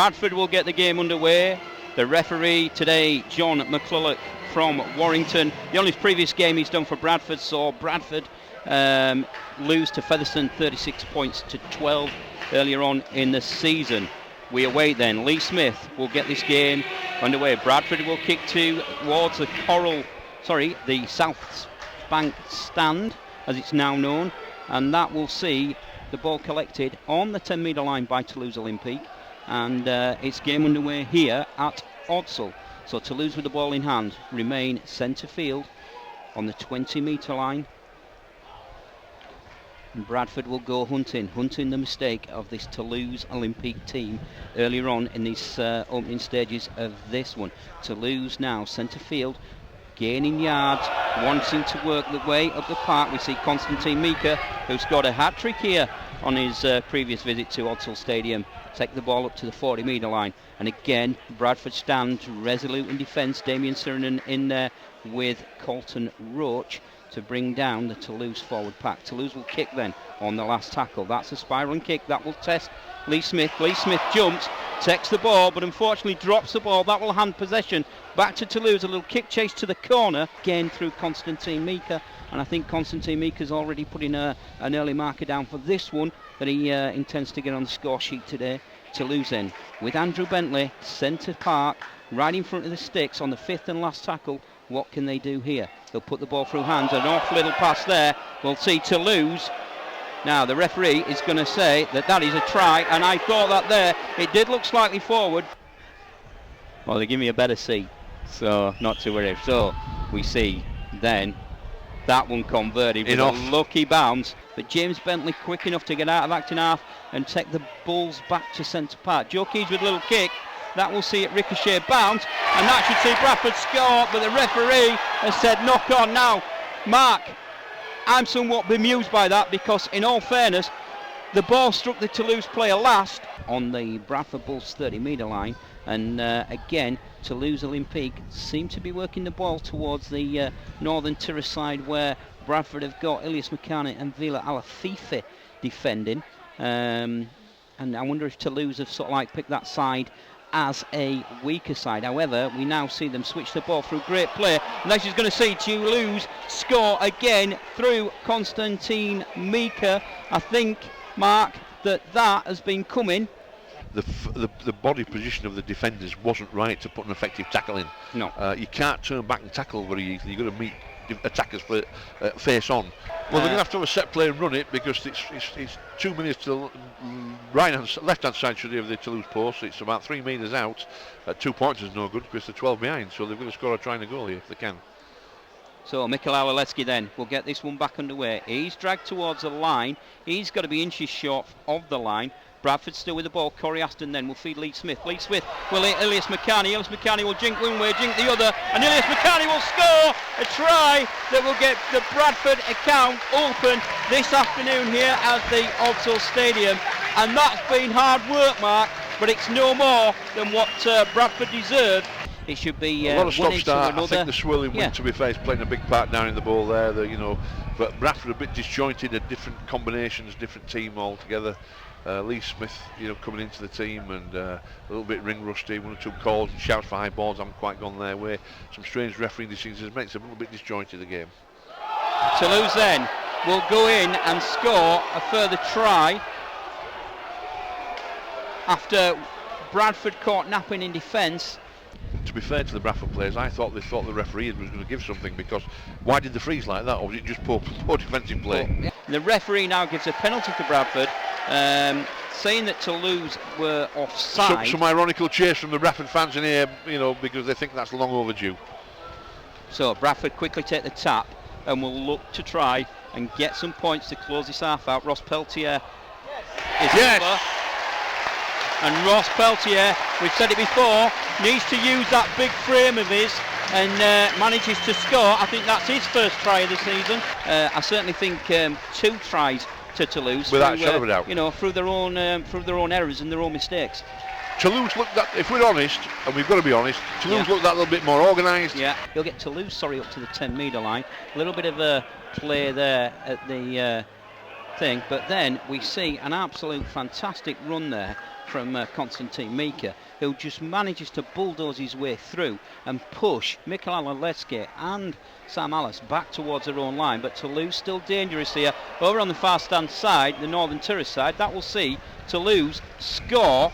Bradford will get the game underway. The referee today, John McCulloch from Warrington. The only previous game he's done for Bradford saw Bradford lose to Featherstone 36 points to 12 earlier on in the season. We await then. Lee Smith will get this game underway. Bradford will kick towards the South Bank stand, as it's now known, and that will see the ball collected on the 10-metre line by Toulouse Olympique, and it's game underway here at Odsal. So Toulouse with the ball in hand remain centre field on the 20-metre line. And Bradford will go hunting the mistake of this Toulouse Olympique team earlier on in these opening stages of this one. Toulouse now centre field, gaining yards, wanting to work the way up the park. We see Constantine Mika, who's got a hat-trick here on his previous visit to Odsal Stadium, take the ball up to the 40-metre line. And again, Bradford stand resolute in defence. Damien Sirenen in there with Colton Roach to bring down the Toulouse forward pack. Toulouse will kick then on the last tackle. That's a spiralling kick. That will test Lee Smith. Lee Smith jumps, takes the ball, but unfortunately drops the ball. That will hand possession back to Toulouse. A little kick chase to the corner, again through Constantine Mika. And I think Constantine Mika's already putting an early marker down for this one that he intends to get on the score sheet today. Toulouse in with Andrew Bentley, centre park, right in front of the sticks on the fifth and last tackle. What can they do here? They'll put the ball through hands. An off little pass there. We'll see Toulouse. Now the referee is going to say that is a try, and I thought that there. It did look slightly forward. Well, they give me a better seat, so not to worry. So we see then that one converted with a lucky bounce. But James Bentley quick enough to get out of acting half and take the Bulls back to centre park. Joe Keys with a little kick. That will see it ricochet bounce, and that should see Bradford score, but the referee has said knock on. Now, Mark, I'm somewhat bemused by that, because in all fairness, the ball struck the Toulouse player last on the Bradford Bulls 30-metre line, and again, Toulouse Olympique seem to be working the ball towards the northern terrace side, where Bradford have got Ilias Makani and Vila Alafife defending, and I wonder if Toulouse have sort of like picked that side as a weaker side. However, we now see them switch the ball through great play, and this is going to see Toulouse score again through Constantine Mika. I think, Mark, that has been coming. The body position of the defenders wasn't right to put an effective tackle in. No. You can't turn back and tackle very easily. You've got to meet attackers face on. Well, they're going to have a set play and run it, because it's 2 minutes to left-hand side should of the Toulouse post. It's about 3 metres out. 2 points is no good because they're 12 behind, so they've got to score a try and a goal here if they can. So Mikhail Alaleski then will get this one back underway. He's dragged towards the line. He's got to be inches short of the line. Bradford still with the ball. Corey Aston then will feed Lee Smith. Lee Smith will hit Ilias Makani. Ilias Makani will jink one way, jink the other, and Ilias Makani will score a try that will get the Bradford account open this afternoon here at the Odsal Stadium. And that's been hard work, Mark, but it's no more than what Bradford deserved. It should be a lot of stop-start. I think the swirling wind, to be fair, is playing a big part down in the ball there. But Bradford a bit disjointed, different combinations, different team altogether. Lee Smith, coming into the team, and a little bit ring rusty. 1 or 2 calls and shouts for high balls haven't quite gone their way. Some strange refereeing decisions makes it a little bit disjointed, the game. Toulouse then will go in and score a further try after Bradford caught napping in defence. To be fair to the Bradford players, I thought the referee was going to give something, because why did they freeze like that, or was it just poor defensive play? The referee now gives a penalty to Bradford, saying that Toulouse were offside. Some ironical cheers from the Bradford fans in here, because they think that's long overdue. So Bradford quickly take the tap and will look to try and get some points to close this half out. Ross Peltier is over. And Ross Peltier, we've said it before, needs to use that big frame of his and manages to score. I think that's his first try of the season. I certainly think 2 tries to Toulouse, without a shadow of a doubt, through their own errors and their own mistakes. Toulouse looked that, if we're honest, and we've got to be honest, Toulouse looked that little bit more organised. Yeah, he'll get Toulouse, up to the 10-metre line. A little bit of a play there at the thing, but then we see an absolute fantastic run there from Konstantin Mika, who just manages to bulldoze his way through and push Mikhail Alaleski and Sam Alice back towards their own line. But Toulouse still dangerous here. Over on the far stand side, the Northern Terrace side, that will see Toulouse score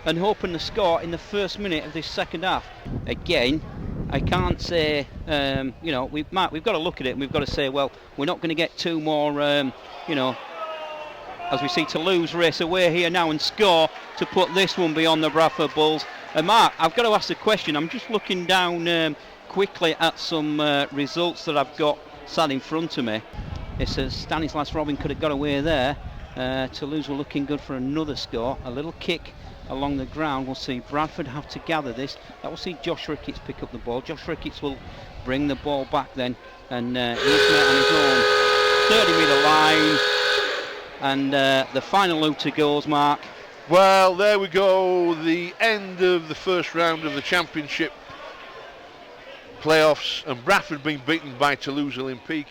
and open the score in the first minute of this second half. Again, I can't say, we've got to look at it and we've got to say, well, we're not going to get two more, as we see Toulouse race away here now and score to put this one beyond the Bradford Bulls. And Mark, I've got to ask the question. I'm just looking down quickly at some results that I've got sat in front of me. It says Stanislas Robin could have got away there. Toulouse were looking good for another score. A little kick along the ground. We'll see Bradford have to gather this. That will see Josh Ricketts pick up the ball. Josh Ricketts will bring the ball back then, and he's on his own 30-metre line. And the final Luton goes, Mark. Well, there we go. The end of the first round of the championship playoffs, and Bradford being beaten by Toulouse Olympique.